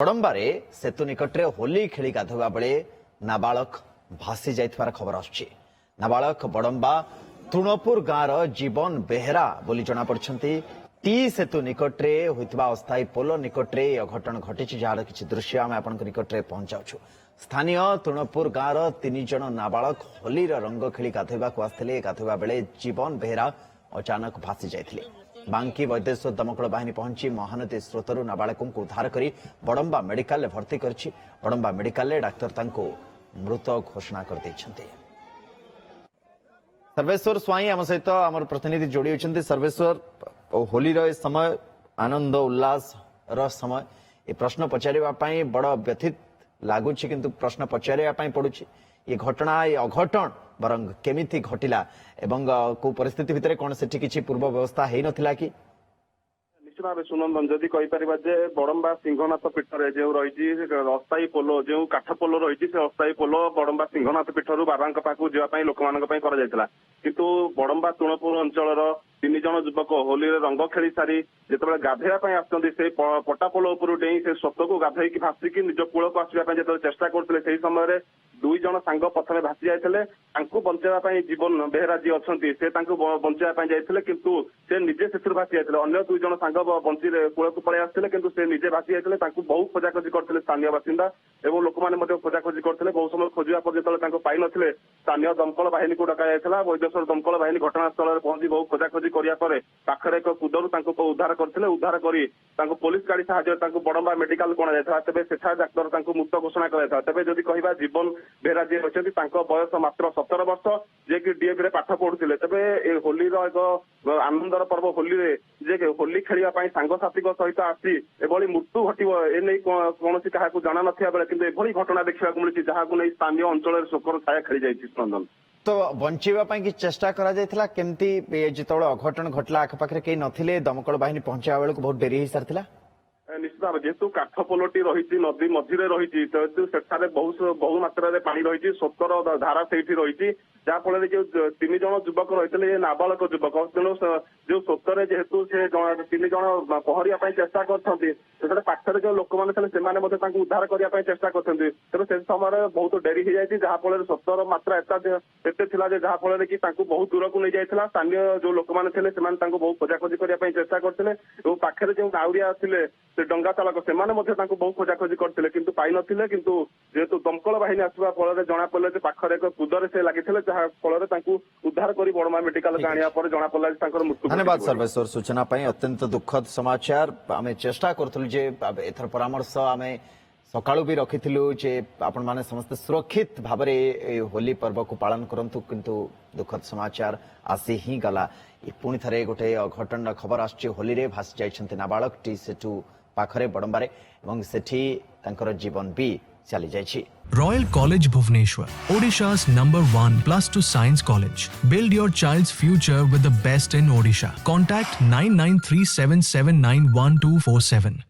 ବଡମ୍ବାରେ ସେତୁ ନିକଟରେ ହୋଲି ଖେଳି ଗାଧୋଇବା ବେଳେ ନାବାଳକ ଭାସି ଯାଇଥିବାର ଖବର ଆସୁଛି। ନାବାଳକ ବଡମ୍ବା ତୃଣପୁର ଗାଁର ଜୀବନ ବେହେରା ବୋଲି ଜଣାପଡିଛନ୍ତି। ଟି ସେତୁ ନିକଟରେ ହୋଇଥିବା ଅସ୍ଥାୟୀ ପୋଲ ନିକଟରେ ଅଘଟଣ ଘଟିଛି, ଯାହାର କିଛି ଦୃଶ୍ୟ ଆମେ ଆପଣଙ୍କ ନିକଟରେ ପହଞ୍ଚାଉଛୁ। ସ୍ଥାନୀୟ ତୃଣପୁର ଗାଁର 3 ଜଣ ନାବାଳକ ହୋଲିର ରଙ୍ଗ ଖେଳି ଗାଧୋଇବାକୁ ଆସିଥିଲେ। ଗାଧୋଇବା ବେଳେ ଜୀବନ ବେହେରା ଅଚାନକ ଭାସି ଯାଇଥିଲେ। ବାଙ୍କୀ ବୈଦେଶ୍ୱର ଦମକଳ ବାହିନୀ ପହଞ୍ଚି ମହାନଦୀ ସ୍ରୋତରୁ ନାବାଳକଙ୍କୁ ଉଦ୍ଧାର କରି ବଡମ୍ବା ମେଡିକାଲରେ ଭର୍ତ୍ତି କରିଛି। ବଡମ୍ବା ମେଡିକାଲରେ ଡାକ୍ତର ତାଙ୍କୁ ମୃତ ଘୋଷଣା କରିଦେଇଛନ୍ତି। सर्वेश्वर स्वाई आम सहित आम प्रतिनिधि जोड़ी होती। सर्वेश्वर, होलीर समय आनंद उल्लास समय ये प्रश्न पचारे बड़ व्यथित लगुच, किंतु प्रश्न पचारे पड़ू ये घटना ये अघटन बरंग केमिति घटिला एवं को परिस्थिति भितर कौन से किसी पूर्व व्यवस्था है नथिला कि निश्चित भाव सुनंदन जदि कहीपर जे बड़म्बा सिंहनाथ पीठर जो रही अस्थायी पोल जो काठ पोल रही से अस्थायी पोल बड़म्बा सिंहनाथ पीठर बाबा पाखक जावाई लोक माना किंतु बड़म्बा तृणपुर अंचल 3 जन युवक होली रंग खेली सारी जिते गाधोवा आसते से पटापोल उपर डेई से स्वत को गाधोई भासिकी निज कूल को आसवाई जो चेष्टा करते से समय 2 जन सांग प्रथम भासी जाते बचाई जीवन बेहेरा जी अच्छा से बचाई जाते किंतु से निजे से भासी जाते अन्य 2 जन सांग बंची कूल को पलि आसते किंतु से निजे भासी जाते बहुत खोजाखोजी करते स्थानीय बासिंदा और लोक मैंने खोजाखोजी करते बहुत समय खोजा पर जो पाई नथिले स्थानीय दमकल बाहिनी को डक जाता वैदेश्वर दमकल बाहिनी घटनास्थल में पहुंची बहुत खोजाखोजी पाखरे एक कुदरू उद्धार करते उद्धार कर पुलिस गाड़ी साहाय्य बड़म्बा मेडिकल कणा जाता तेज सेठा डाक्तर मुक्त घोषणा कर तेज जदि कह जीवन बेहेरा जी अच्छी बयस मात्र 17 वर्ष जे कि डीएवी रे पाठ पढ़ुते तेज होली एक आनंदर पर्व होली जे होली खेलवाई सांगसाथी सहित आसी एभली मृत्यु घटव एने कौन क्या जाना ना बेले कि एभली घटना देखा मिली जहां नहीं स्थानीय अंचल शोकर छाया खेली जाइए। तो बंचाई की चेष्टा करा जायथिला केमती जिते अघटन घटला आखपाखे कई नथिले दमकल बाहिनी पहुंचा बेलू बहुत डेरी हो सारी निश्चित भाव जेहेतु काठ पोलटी रही नदी मझीरे रही सेठारे बहु मात्रा पानी रही स्वतर धारा से रही जहाँफल जो 3 जन युवक रही नाबालक युवक तेणु जो स्वतरे जेहेतु से 3 जन पहरिया चेष्टा कर पाखरे जो लोक मैंने उद्धार करने चेष्टा करते से समय बहुत डेरी हो जाती जहाँफल स्वतर मात्रा एत जहाँफल कि बहुत दूर को नहीं जाता स्थानीय जो लोक मैंने बहुत खोजाखोजी करने चेष्टा करते पाखे जो नाउरिया थे डंगा चालक से बहुत खोजाखोजी करते किंतु पाई नथिले किंतु जेहेतु दमकल बाहिनी आसवा फल जना पड़े पाखरे एक कुदरे से लगी जहाँ फल उद्धार कर बड़मा मेडिकल आने पर जना पड़ा मृत्यु। धन्यवाद सर्वेश्वर, सूचना अत्यंत दुखद समाचार। आम चेष्टा करूँ एथर परामर्श आम सकाळु भी रखिथिलु जे आपण माने समस्त सुरक्षित भाव होली पर्व को पालन करंतु, किंतु दुखद समाचार आसी ही गला। पुणी थे गोटे अघटन खबर आसछि होली रे भासी जाइछन्ते नाबालक टी सेटू पाखरे बड़म्बारे एवं सेठी तांकर जीवन भी चली जाइछि। Royal College Bhubaneswar, Odisha's #1 +2 science college. Build your child's future with the best in Odisha. Contact 9937791247.